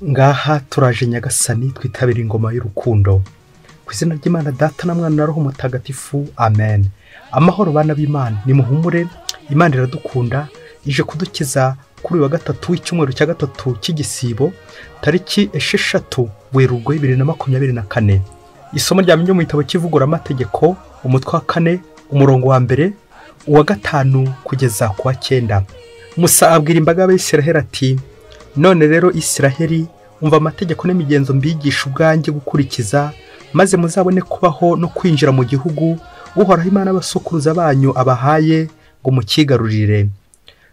Ngaha turaje Nyagasani twitabira ingoma y'urukundo. Ku izina ry'Imana Data na Mwana na Roho Mutagatifu, amen. Amahoro bana b'Imana, nimuhumure, Imana iradukunda, ije kudukiza kuri wa gatatu w'icyumweru cya gatatu cy'igisibo, tariki 6 Werurwe 2024. Isomo ryamenye mu gitabo cy'ivugura amategeko, umutwe wa 4, umurongo wa 1, uwa 5 kugeza ku wa 9. Musa abwira imbaga y'Abisiraheli ati: none rero Isiraheli, umva amategeko n'imigenzo mbigisha ubwanjye gukurikiza, maze muzabone kubaho no kwinjira mu gihugu Uhoraho Imana y'abasokuruza banyu abahaye ngo mukigarurire.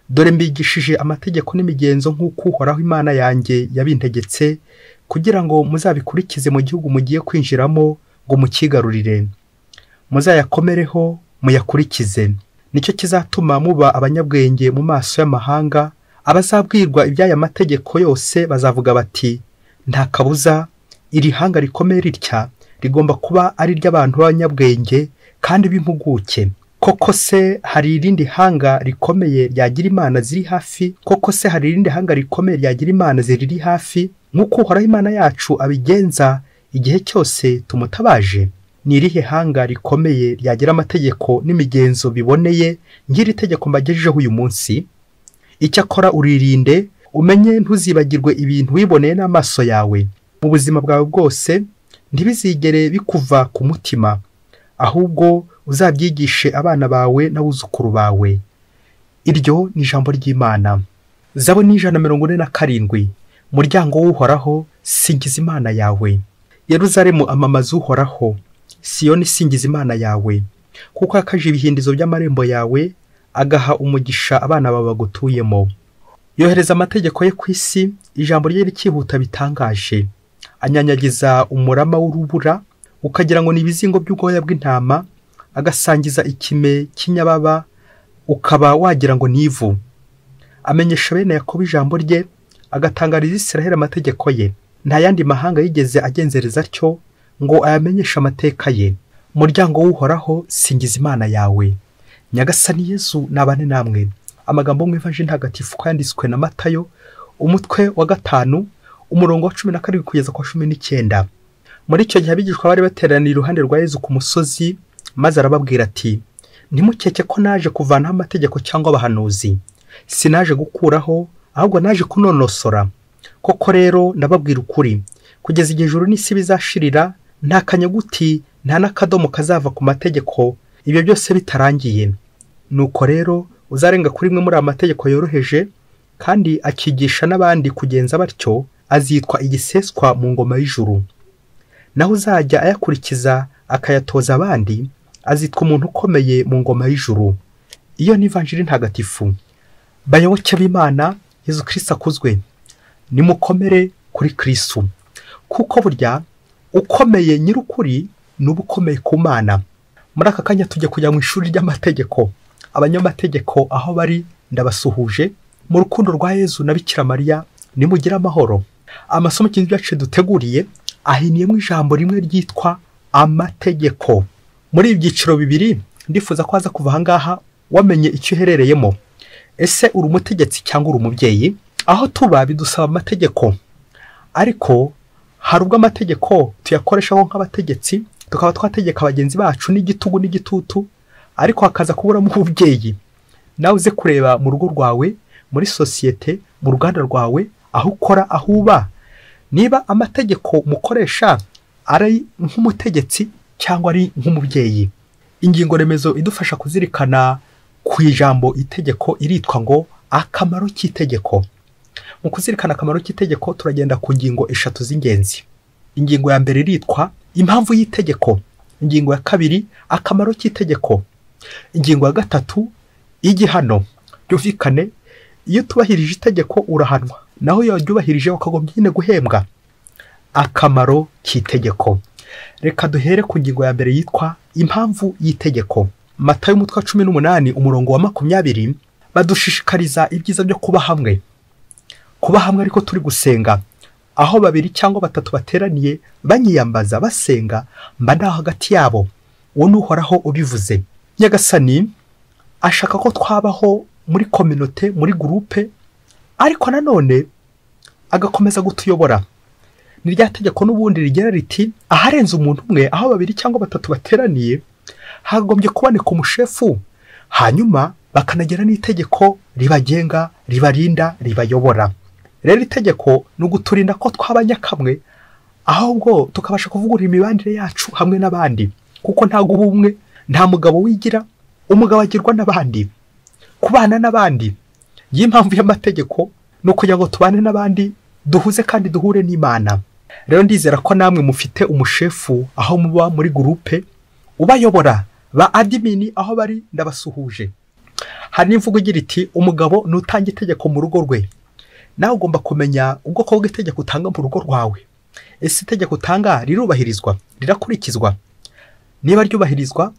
Dore mbigishije amategeko n'imigenzo nk'uko Uhoraho Imana yanjye yabintegetse, kugira ngo muzabikurikize mu gihugu mugiye kwinjiramo ngo mukigarurire. Muzayakomereho muyakurikize, nicyo kizatuma muba abanyabwenge mu maso y'amahanga. Abazabwirwa iby'aya mategeko yose bazavuga bati: nta kabuza, iri hanga rikomeye ritya rigomba kuba ari ry'abantu b'abanyabwenge kandi b'impuguke. Koko se hari irindi hanga rikomeye ryagira imana ziri hafi? Koko se hari irindi hanga rikomeye ryagira imana ziri hafi nk'uko Uhoraho Imana yacu abigenza igihe cyose tumutabaje? Ni irihe hanga rikomeye ryagira amategeko n'imigenzo biboneye ngiri tegeko mbagejejeho uyu munsi? Icyakora uririnde, umenye ntuzibagirwe ibintu wiboneye n'amaso yawe. Mu buzima bwawe bwose ntibizigere bikuva ku mutima, ahubwo uzabyigishe abana bawe n'abuzukuru bawe. Iryo ni ijambo ry'Imana. Zaburi 147, muryango w'Uhoraho, singiza Imana yawe. Yeruzalemu amamaza Uhoraho, Siyoni singiza Imana yawe, kuko yakaje ibihindizo by'amarembo yawe, agaha umugisha abana bawe bagutuyemo. Yohereza amategeko ye ku isi, ijambo rye rikihuta bitangaje. Anyanyagiza umurama w'urubura, ukagira ngo ni ibizingo by'ubwoya bw'intama, agasangiza ikime cy'inyababa, ukaba wagira ngo ni ivu. Amenyesha bene Yakobo ijambo rye, agatangariza Isiraheli amategeko ye. Nta yandi mahanga yigeze agenzereza atyo ngo ayamenyeshe amateka ye. Muryango w'Uhoraho, singiza Imana yawe. Nyagasani Yesu nabane namwe. Amagambo mu Ivanjili ntagatifu kwanditswe na Matayo, umutwe wa 5, umurongo wa 12 kugeza ku 19. Muri icyo gihe abigishwa bari bateraniye iruhande rwa Yesu ku musozi, maze arababwira ati: ntimukeke ko naje kuvanaho amategeko cyangwa abahanuzi. Sinaje gukuraho, ahubwo naje kunonosora. Koko rero ndababwira ukuri, kugeza igihe ijuru n'isi bizashirira, nta kanyuguti nta n'akadomo kazava ku mategeko, ibyo byose bitarangiye. Nuko rero uzarenga kuri imwe muri amategeko yoroheje kandi akigisha n'abandi kugenza batyo, azitwa igiseswa mu ngoma y'ijuru. Naho uzajya ayakurikiza akayatoza abandi, azitwa umuntu ukomeye mu ngoma y'ijuru. Iyo ni Ivanjili ntagatifu. Bayoboke b'Imana, Yesu Kristo akuzwe. Nimukomere kuri Kristo, kuko burya ukomeye nyir'ukuri n'ubukomeye ku Mana. Muri aka kanya tujye kujya mu ishuri ry'amategeko. Abanyamategeko aho bari ndabasuhuje mu rukundo rwa Yesu na Bikira Mariya, nimugira amahoro. Amasomo y'ikindi byacu duteguriye ahiniye mu ijambo rimwe ryitwa amategeko. Muri ibyiciro bibiri ndifuza ko aza kuva aha ngaha wamenye icyo uherereyemo. Ese uri umutegetsi cyangwa uri umubyeyi? Aho tuba bidusaba amategeko, ariko hari ubwo amategeko tuyakoreshaho nk'abategetsi, tukaba twategeka abagenzi bacu n'igitugu n'igitutu, ariko hakaza kuburamo ububyeyi. Nawe uze kureba mu rugo rwawe, muri sosiyete, mu ruganda rwawe, aho ukora, aho uba, niba amategeko mukoresha ari nk'umutegetsi cyangwa ari nk'umubyeyi. Ingingo remezo idufasha kuzirikana ku ijambo itegeko iritwa ngo akamaro k'itegeko. Mu kuzirikana akamaro k'itegeko turagenda ku ngingo 3 z'ingenzi. Ingingo ya mbere iritwa impamvu y'itegeko. Ingingo ya kabiri akamaro k'itegeko. Ingingo ya gatatu igihano. Byumvikane, iyo tubahirije itegeko urahanwa, naho iyo ryubahirije ukagombye nyine guhembwa. Akamaro k'itegeko. Reka duhere ku ngingo ya mbere yitwa impamvu y'itegeko. Matayo umutwe wa 18 umurongo wa 20 badushishikariza ibyiza byo kuba hamwe. Kuba hamwe ariko turi gusenga, aho 2 cyangwa 3 bateraniye banyiyambaza basenga, mba ndaho hagati yabo. Uwo ni Uhoraho ubivuze. Nyagasani ashaka ko twabaho muri communauté, muri groupe, ariko nanone agakomeza gutuyobora. Ni rya tegeko n'ubundi rigira riti aharenze umuntu umwe, aho babiri cyangwa batatu bateraniye, hagombye kuboneka umushefu, hanyuma bakanagera n'itegeko ribagenga, ribarinda, ribayobora. Rero itegeko ni uguturinda ko twaba nyakamwe, ahubwo tukabasha kuvugurura imibanire yacu hamwe n'abandi, kuko nta ubumwe, nta mugabo wigira, umugabo agirwa n'abandi. Kubana n'abandi, iyi mpamvu y'amategeko ni ukugira ngo tubane n'abandi, duhuze kandi duhure n'Imana. Rero ndizera ko namwe mufite umushefu aho muba muri gurupe ubayobora, ba adimini aho bari ndabasuhuje. Hari n'imvugo igira iti umugabo nutanga itegeko mu rugo rwe, nawe ugomba kumenya ubwoko bw'itegeko utanga mu rugo rwawe. Ese itegeko utanga rirubahirizwa, rirakurikizwa? Niba ryubahirizwa,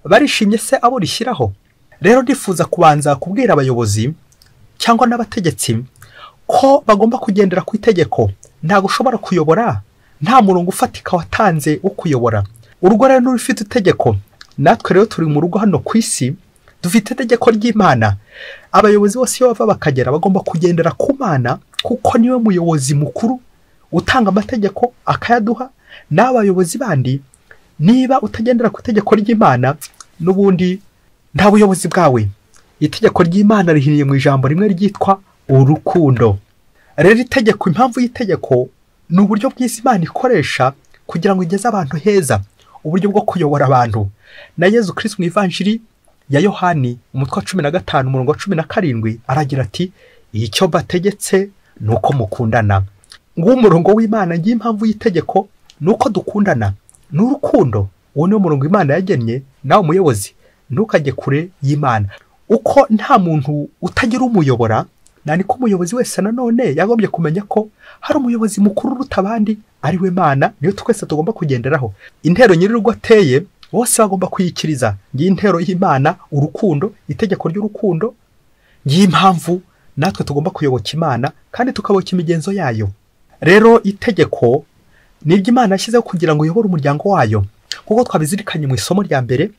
barishimye se abo rishyiraho? Rero ndifuza kubanza kubwira abayobozi cyangwa n'abategetsi ko bagomba kugendera ku itegeko. Ntabwo ushobora kuyobora nta murongo ufatika watanze wo kuyobora. Urugo rero rufite itegeko, natwe rero turi mu rugo hano ku isi, dufite itegeko ry'Imana. Abayobozi bose iyo bava bakagera bagomba kugendera ku Mana, kuko niwe muyobozi mukuru utanga amategeko akayaduha. N'abayobozi bandi niba utagendera ku itegeko ry'Imana, n'ubundi nta buyobozi bwawe. Itegeko ry'Imana rihiniye mu ijambo rimwe ryitwa urukundo. Rero itegeko, impamvu y'itegeko ni uburyo bw'isi Imana ikoresha kugira ngo igeze abantu heza, uburyo bwo kuyobora abantu. Na Yezu Kristo mu Ivanjiri ya Yohani umutwe wa 15 umurongo wa 17 aragira ati icyo bategetse nuko mukundana. Ngo umurongo w'Imana, ngiye impamvu y'itegeko nuko dukundana, n'urukundo. Uwo ni umurongo Imana yagennye. Nawe umuyobozi ntukajye kure y'Imana. Uko nta muntu utagira umuyobora, niko umuyobozi wese nanone yagombye kumenya ko hari umuyobozi mukuru uruta abandi, ari we Mana, niyo twese tugomba kugenderaho. Intero nyir'urugo ateye bose bagomba kuyikiriza. Ngiye intero y'Imana, urukundo, itegeko ry'urukundo. Ngiye impamvu natwe tugomba kuyoboka Imana kandi tukaboka imigenzo yayo. Rero itegeko ni ry'Imana yashyizeho kugira ngo iyobore umuryango wayo, kuko twabizirikanye mu isomo rya mbere,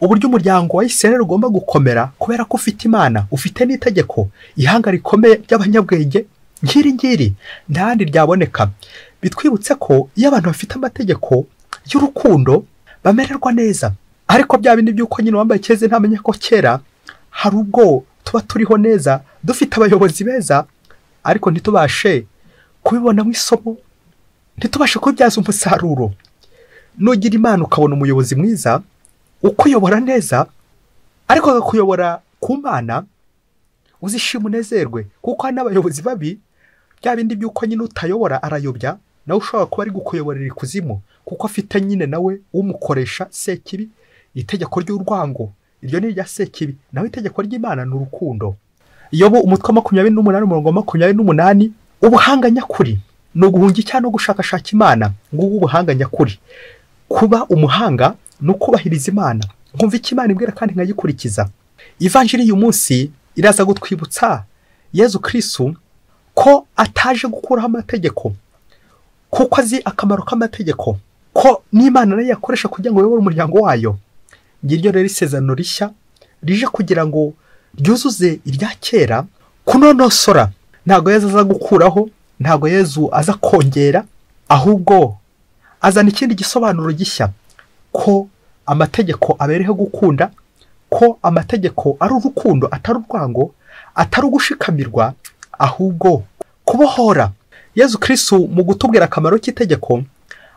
uburyo umuryango wa Isirayeli ugomba gukomera kubera ko ufite Imana, ufite n'itegeko, ihanga rikomeye ry'abanyabwenge ngiri nta handi ryaboneka. Bitwibutse ko iyo abantu bafite amategeko y'urukundo bamererwa neza. Ariko bya bindi by'uko nyine wambaye keze ntamenye ko kera, hari ubwo tuba turiho neza, dufite abayobozi beza, ariko ntitubashe kubibona mu isomo, ntitubashe kubyaza umusaruro. Nugira Imana ukabona umuyobozi mwiza ukuyobora neza, ariko agakuyobora ku Mana, uzishima unezerwe, kuko hari n'abayobozi babi, bya bindi by'uko nyine utayobora arayobya, nawe ushobora kuba ari gukuyoborera ikuzimu, kuko afite nyine nawe umukoresha sekibi. Itegeko ry'urwango, iryo ni irya sekibi. Nawe itegeko ry'Imana ni urukundo. Yobu umutwe wa 28 umurongo wa 28, ubuhanga nyakuri ni uguhunga icyaha no gushakashaka Imana. Ngubu ubuhanga nyakuri. Kuba umuhanga no kubahiriza Imana, nkumva icyo Imana ibwira kandi nkayikurikiza. Ivanjiri y'uyu munsi iraza gutwibutsa Yezu Kristo ko ataje gukuraho amategeko, kuko azi akamaro k'amategeko, ko n'Imana nayo yakoresha kugira ngo yobore umuryango wayo. Ngiryo rero isezerano rishya rije kugira ngo ryuzuze irya kera, kunonosora. Ntago Yezu aza gukuraho, ntago Yezu aza kongera, ahubwo azana ikindi gisobanuro gishya, ko amategeko abereho gukunda, ko amategeko ari urukundo atari urwango, atari ugushikamirwa, ahubwo kubohora. Yezu Kristo mu gutubwira akamaro k'itegeko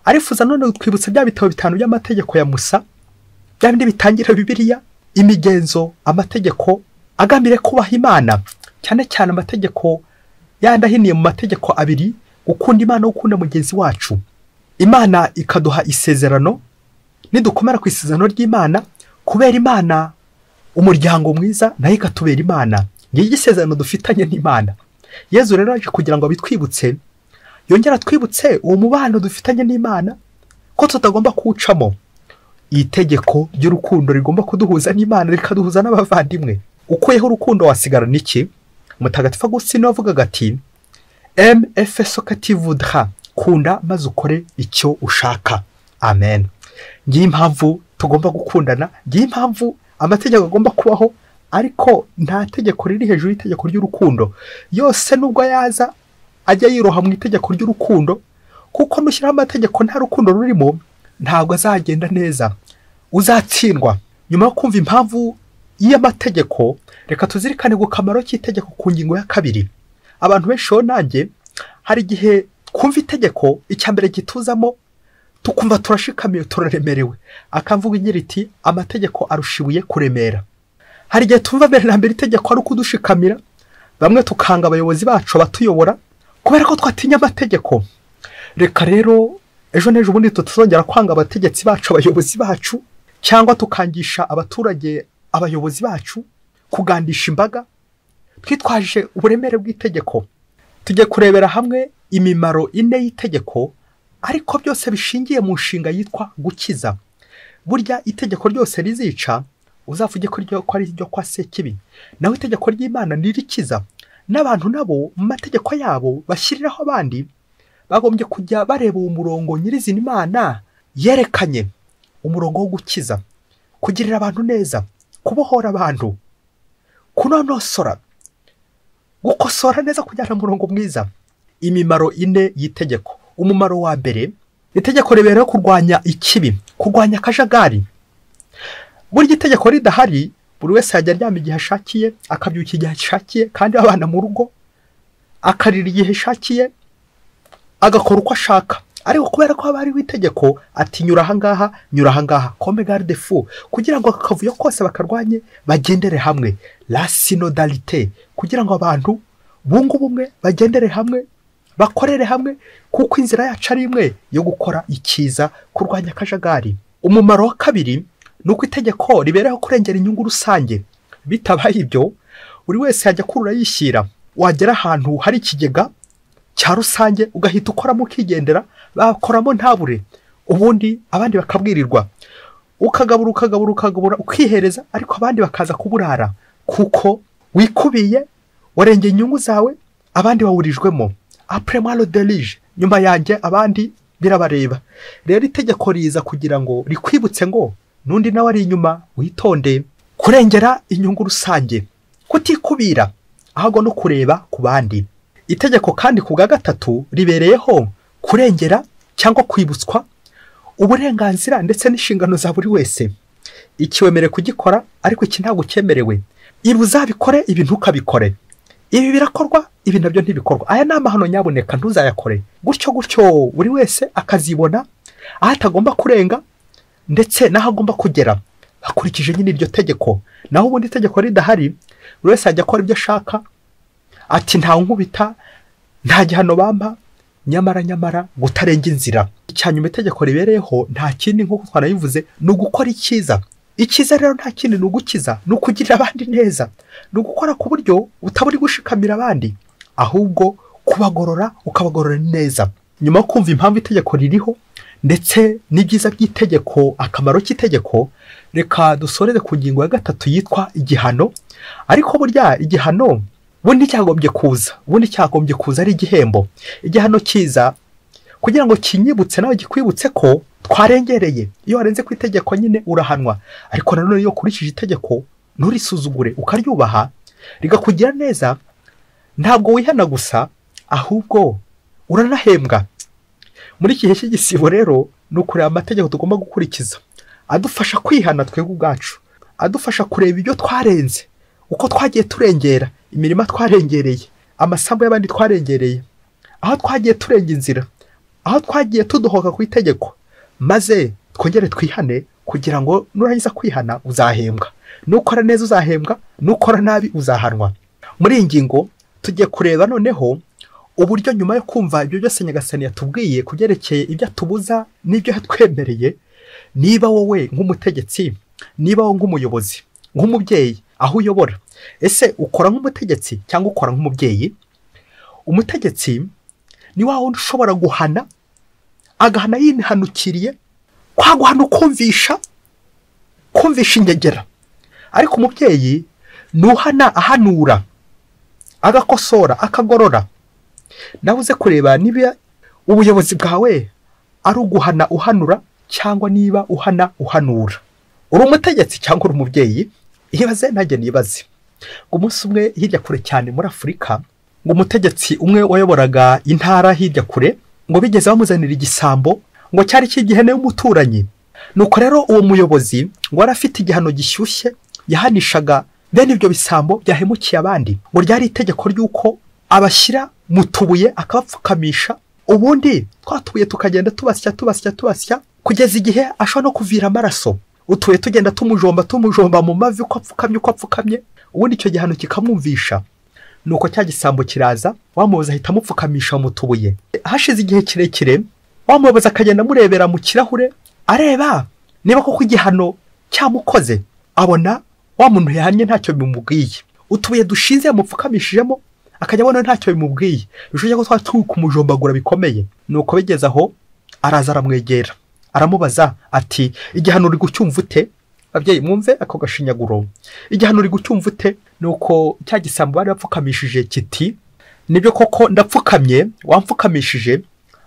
arifuza none twibutsa bya bitabo 5 by'amategeko ya Musa, bya bindi bitangira Bibiliya, imigenzo, amategeko agambire kubaha Imana, cyane cyane amategeko yandahiniye mu mategeko 2, gukunda Imana no gukunda mugenzi wacu. Imana ikaduha isezerano, nidukomera ku isezerano ry'Imana, kubera Imana umuryango mwiza, nayo ikatubera Imana. Ngiye igisezerano dufitanye n'Imana. Yezu rero aje kugira ngo bitwibutse, yongera twibutse uwo mubano dufitanye n'Imana, ko tutagomba kuwucamo. Itegeko ry'urukundo rigomba kuduhuza n'Imana, rikaduhuza n'abavandimwe. Ukuyeho urukundo wasigara niki? Mutagatifu Agustin wavugaga ati fais ce que tu voudras, kunda maze ukore icyo ushaka. Amen. Ngiye impamvu tugomba gukundana, ngiye impamvu amategeko agomba kubaho, ariko nta tegeko riri hejuru y'itegeko ry'urukundo. Yose nubwo yaza ajya yiroha mu itegeko ry'urukundo, kuko nushyiraho amategeko nta rukundo rurimo ntabwo azagenda neza, uzatsindwa. Nyuma yo kumva impamvu y'amategeko, reka tuzirikane ku kamaro k'itegeko ku ngingo ya 2. Abantu benshi nanjye hari igihe kumva itegeko icyambere gituzamo tukumva turashikamiye, turaremerewe, akamvuga igira iti amategeko arushibuye kuremera. Hari igihe tumva mbere na mbere itegeko ari ukudushikamira, bamwe tukanga abayobozi bacu batuyobora kubera ko twatinya amategeko. Reka rero ejo n'ejo bundi tutazongera kwanga abategetsi bacu, abayobozi bacu, cyangwa tukangisha abaturage abayobozi bacu, kugandisha imbaga twitwaje uburemere bw'itegeko. Tujye kurebera hamwe imimaro 4 y'itegeko, ariko byose bishingiye mu nshinga yitwa gukiza. Burya itegeko ryose rizica uzavuge ko ari ryo kwa Sekibi, naho itegeko ry'Imana nirikiza. N'abantu nabo mu mategeko yabo bashyiriraho abandi bagombye kujya bareba umurongo nyirizina Imana yerekanye, umurongo wo gukiza, kugirira abantu neza, kubohora abantu, kunonosora, gukosora neza, kujyana umurongo mwiza. Imimaro 4 y'itegeko. Umumaro wa mbere, itegeko ribereho kurwanya ikibi, kurwanya akajagari. Burya itegeko ridahari buri wese yajya aryama igihe ashakiye, akabyuka igihe ashakiye, kandi abana mu rugo akarira igihe ashakiye, agakora uko ashaka. Ariko kubera ko haba hariho itegeko ati nyura ahangaha, nyura ahangaha, comme garde fou, kugira ngo akavuyo kose bakarwanye, bagendere hamwe, la synodalité, kugira ngo abantu bungu bumwe bagendere hamwe, bakorere hamwe, kuko inzira yacu ari imwe yo gukora ikiza, kurwanya akajagari. Umumaro wa 2 nuko itegeko ribereho kurengera inyungu rusange. Bitabaye ibyo buri wese yajya kurura yishyira, wagera ahantu hari ikigega cya rusange ugahita ukoramo ukigendera, bakoramo ntabure, ubundi abandi bakabwirirwa, ukagabura ukihereza, ariko abandi bakaza kuburara kuko wikubiye, warengeye inyungu zawe, abandi bawurijwemo. Après moi le délige, nyuma yanjye abandi birabareba. Rero itegeko riza kugira ngo rikwibutse ngo nundi nawe ari inyuma, witonde, kurengera inyungu rusange, kutikubira ahubwo no kureba ku bandi. Itegeko kandi ku bwa 3 ribereyeho kurengera cyangwa kwibutswa uburenganzira ndetse n'inshingano za buri wese. Ikiwemere kugikora, ariko iki ntabwo cyemerewe. Ibi uzabikore, ibi ntukabikore. Ibi birakorwa, ibi nabyo ntibikorwa. Aya ni amahano nyaboneka, ntuzayakore. Gutyo buri wese akazibona aho atagomba kurenga ndetse n'aho agomba kugera akurikije nyine iryo tegeko. Naho ubundi itegeko ridahari buri wese ajya akora ibyo ashaka, ati nta nkubita, nta gihano bampa, nyamara gutarenga inzira. Icyanyuma itegeko ribereyeho nta kindi, nk'uko twanayivuze, ni ugukora icyiza. Icyiza rero nta kindi, ni ugukiza, ni ukugirira abandi neza, ni ugukora ku buryo utaburi gushikamira abandi, ahubwo kubagorora, ukabagorora neza. Nyuma yo kumva impamvu itegeko ririho ndetse n'ibyiza by'itegeko, akamaro k'itegeko, reka dusoreze ku ngingo ya 3 yitwa igihano. Ariko burya igihano bundi cyagombye kuza ari igihembo. Igihano kiza kugira ngo kinyibutse nawe gikwibutse ko twarengereye. Iyo warenze ku itegeko nyine urahanwa, ariko nanone iyo kurikije itegeko nturisuzugure, ukaryubaha, rigakugira neza, ntabwo wihana gusa, ahubwo uranahembwa. Muri iki gihe cy'igisibo rero ni ukureba amategeko tugomba gukurikiza, adufasha kwihana twebwe ubwacu, adufasha kureba ibyo twarenze, uko twagiye turengera, imirima twarengereye, amasambu y'abandi twarengereye, aho twagiye turenga inzira, aho twagiye tudohoka ku itegeko, maze twongere twihane, kugira ngo nurangiza kwihana uzahembwa. Nukora neza uzahembwa, nukora nabi uzahanwa. Muri iyi ngingo tugiye kureba noneho uburyo nyuma yo kumva ibyo byose Nyagasani yatubwiye kubyerekeye ibyo atubuza n'ibyo yatwemereye, niba wowe nk'umutegetsi, niba wowe nk'umuyobozi, nk'umubyeyi aho uyobora, ese ukora nk'umutegetsi cyangwa ukora nk'umubyeyi? Umutegetsi ni wa wundi ushobora guhana, agahana yinhanukiriye, kwa guhana kumvisha ingegera. Ariko umubyeyi nuhana ahanura, agakosora, akagorora. Nawe uze kureba niba ubuyobozi bwawe ari uguhana uhanura cyangwa niba uhana uhanura. Uri umutegetsi cyangwa uri umubyeyi? Ibaze nanjye nibaze. Umunsi umwe hirya kure cyane muri Afurika, ngo umutegetsi umwe wayoboraga intara hirya kure ngo bigeze bamuzanira igisambo ngo cyari cy'igihene y'umuturanyi. Nuko rero uwo muyobozi ngo yari afite igihano gishyushye yahanishaga bene ibyo bisambo byahemukiye abandi, ngo ryari itegeko ry'uko abashyira mu tubuye akabapfukamisha, ubundi twatubuye tukagenda tubasya kugeza igihe ashobora no kuvira amaraso, utuye tugenda tumujomba mu mavi uko apfukamye, ubundi icyo gihano kikamwumvisha. Nuko cya gisambo kiraza, wa muyobozi ahita amupfukamisha mu tubuye. Hashize igihe kirekire wa muyobozi akagenda amurebera mu kirahure areba niba koko igihano cyamukoze, abona wa muntu yahanye ntacyo bimubwiye, utubuye dushinze yamupfukamishijemo akajya abona ntacyo bimubwiye, bishoboye ko twari kumujombagura bikomeye. Nuko bigeze aho araza aramwegera aramubaza ati igihano uri gucyumva ute? Ababyeyi mwumve ako gashinyaguro, igihano uri gucyumva ute? Nuko cya gisambo bari bapfukamishije kiti nibyo koko ndapfukamye, wamfukamishije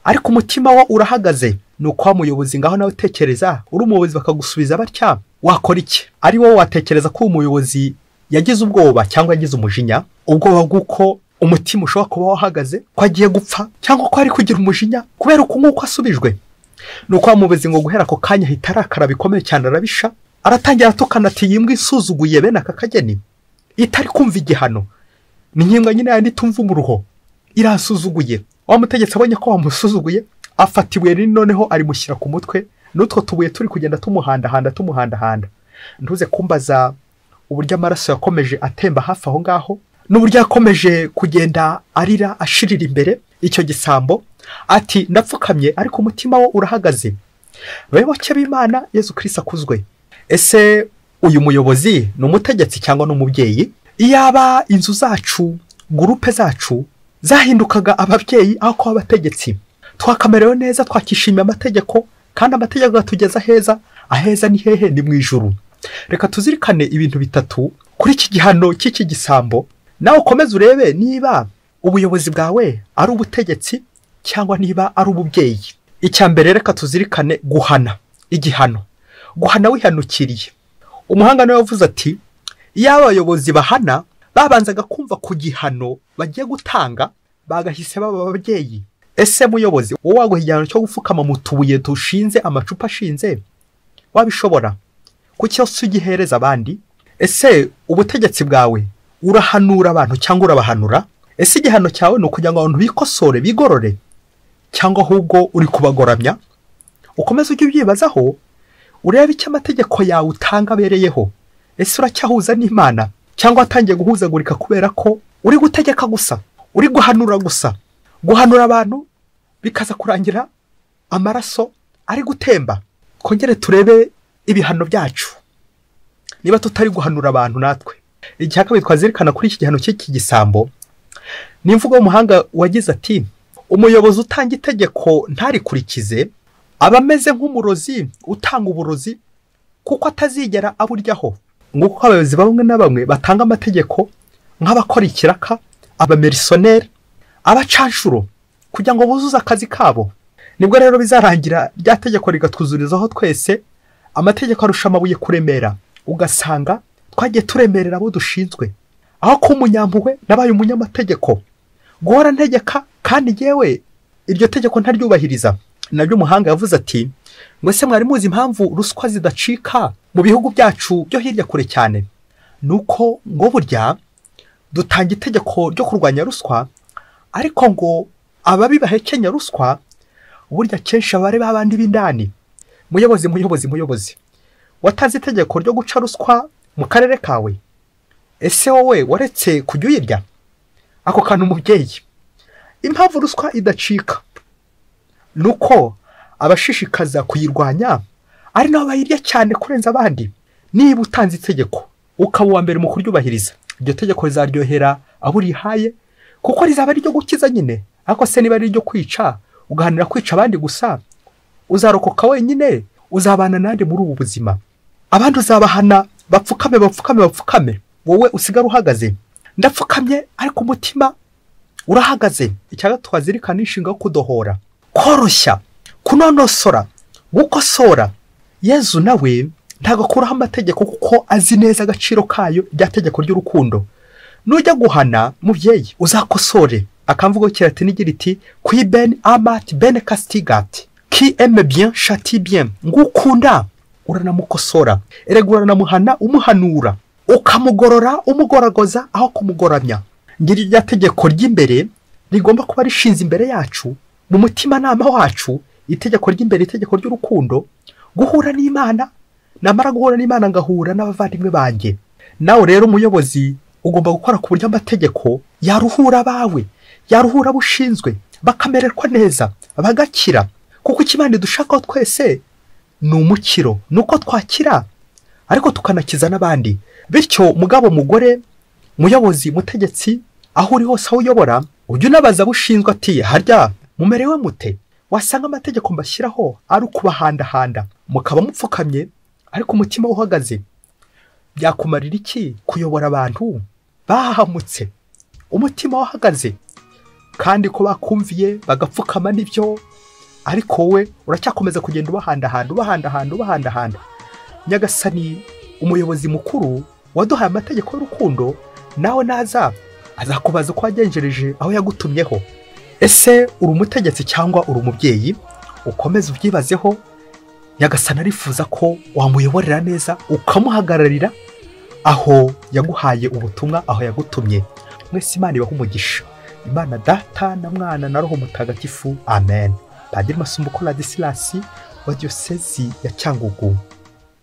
ariko umutima wo urahagaze. Nuko wa muyobozi ngaho nawe tekereza, uri umuyobozi bakagusubiza batya wakora iki? Ari wowe watekereza ko umuyobozi yagize ubwoba cyangwa yagize umujinya, ubwoba bw'uko umutima ushobora kuba wahagaze, ko agiye gupfa cyangwa ko ari kugira umujinya kubera uko nk'uko asubijwe. Nuko wa muyobozi ngo guhera ako kanya ahita arakara bikomeye cyane, arabisha aratangira atukana ati yimbwa isuzuguye bene aka kageni itari kumva igihano, ni nkimbwa nyine yandi tumva umuruho irasuzuguye. Wa mutegetsi abonye ko wamusuzuguye afata ibuye rinini noneho arimushyira ku mutwe, n'utwo tubuye turi kugenda tumuhandahanda. Ntuze kumbaza uburyo amaraso yakomeje atemba hafi aho ngaho, n'uburyo yakomeje kugenda arira ashirira imbere icyo gisambo ati ndapfukamye ariko umutima wo urahagaze. Bayoboke b'Imana, Yesu Kristo akuzwe. Ese uyu muyobozi ni umutegetsi cyangwa n'umubyeyi? Iyaba inzu zacu, gurupe zacu zahindukaga ababyeyi aho kuba abategetsi, twakamerewe neza, twakishimiye amategeko, kandi amategeko atugeza aheza ni hehe? Ni mu ijuru. Reka tuzirikane ibintu bitatu kuri iki gihano cy'iki gisambo, nawe ukomeze urebe niba ubuyobozi bwawe ari ubutegetsi cyangwa niba ari ububyeyi. Icya mbere reka tuzirikane guhana, igihano, guhana wihanukiriye. Umuhanga nawe yavuze ati iyo abayobozi bahana babanzaga kumva ku gihano bagiye gutanga bagahise baba ababyeyi. Ese muyobozi wowe waguha igihano cyo gupfukama mu tubuye dushinze, amacupa ashinze, wabishobora? Kuki yose ugihereza abandi? Ese ubutegetsi bwawe urahanura abantu cyangwa urabahanura? Ese igihano cyawe ni ukugira ngo abantu bikosore bigorore cyangwa ahubwo uri kubagoramya? Ukomeze ujye ubyibazaho urebe icyo amategeko yawe utanga abereyeho. Ese uracyahuza n'Imana cyangwa atangiye guhuzagurika kubera ko uri gutegeka gusa, uri guhanura gusa, guhanura abantu bikaza kurangira amaraso ari gutemba? Kongere turebe ibihano byacu niba tutari guhanura abantu natwe. Igihe kabiri twazirikana kuri iki gihano cy'iki gisambo ni imvugo y'umuhanga wagize ati umuyobozi utanga itegeko ntarikurikize aba ameze nk'umurozi utanga uburozi kuko atazigera aburyaho. Nguko abayobozi bamwe na bamwe batanga amategeko nk'abakora ikiraka, abamerisoneri, abacanshuro kugira ngo buzuze akazi kabo. Nibwo rero bizarangira rya tegeko rigatwuzurizaho twese, amategeko arusha amabuye kuremera, ugasanga twagiye turemerera abo dushinzwe, aho ko umunyampuhwe nabaye umunyamategeko, guhora ntegeka kandi yewe iryo tegeko ntaryubahiriza. Nabyo umuhanga yavuze ati ngo ese mwari muzi impamvu ruswa zidacika mu bihugu byacu byo hirya kure cyane? Nuko ngo burya dutanga itegeko ryo kurwanya ruswa, ariko ngo ababi bahekenya ruswa burya kenshi abari babandi b'indani. Muyobozi watazi itegeko ryo guca ruswa mu karere kawe? Ese wowe waretse kujya uyirya? Ako kantu umubyeyi, impamvu ruswa idacika nuko abashishikaza kuyirwanya ari nabo bayirya cyane kurenza abandi. Niba utanze itegeko ukaba uwa mbere mu kuryubahiriza, iryo tegeko rizaryohera abo urihaye kuko rizaba ari ryo gukiza nyine. Ariko se niba ari ryo kwica, ugahanira kwica abandi gusa, uzarokoka wenyine? Uzabana nande muri ubu buzima? Abandi uzabahana bapfukame, wowe usigara uhagaze. Ndapfukamye ariko umutima urahagaze. Icyaga twazirikana inshinga yo kudohora, koroshya, kunonosora, gukosora. Yezu nawe ntago akuraho amategeko kuko azi neza agaciro kayo, rya tegeko ry'urukundo. nujya guhana mubyeyi uzakosore. Akamvugo kiratini gira iti qui ben amat ben castigat, qui aime bien châtie bien. Ngukunda uranamukosora, erega uranamuhana umuhanura, ukamugorora umugoragoza aho kumugoramya. Ngira irya tegeko ry'imbere rigomba kuba rishinze imbere yacu mu mutima nama wacu, itegeko ry'imbere, itegeko ry'urukundo, guhura n'Imana, namara guhura n'Imana ngahura n'abavandimwe banjye. Nawe rero umuyobozi ugomba gukora ku buryo amategeko yaruhura bawe, yaruhura bushinzwe, bakamererwa neza, bagakira. Kuko ikimande dushakaho twese ni umukiro, nuko twakira ariko tukanakiza n'abandi. Bityo mugabo, mugore, muyobozi, mutegetsi, aho uri hose aho uyobora, ujye unabaza bushinzwe ati harya mumerewe mute? Wasanga amategeko mbashyiraho ari ukubahandahanda, mukaba mupfukamye ariko umutima uhagaze. Byakumarira iki kuyobora abantu bahamutse, umutima wahagaze, kandi ko bakumviye bagapfukama n'ibyo, ariko we uracyakomeza kugenda ubahandahanda. Nyagasani umuyobozi mukuru waduhaye amategeko y'urukundo, nawe naza azakubaza uko wagenjereje aho yagutumyeho. Ese uri umutegetsi cyangwa uri umubyeyi? Ukomeze ubyibazeho. Nyagasani arifuza ko wamuyoborera neza, ukamuhagararira aho yaguhaye ubutumwa, aho yagutumye. Mwese Imana ibahe umugisha. Imana Data na Mwana na Roho Mutagatifu. Amen. Padiri Masumbuko Ladislas wa Diyosezi ya Cyangugu.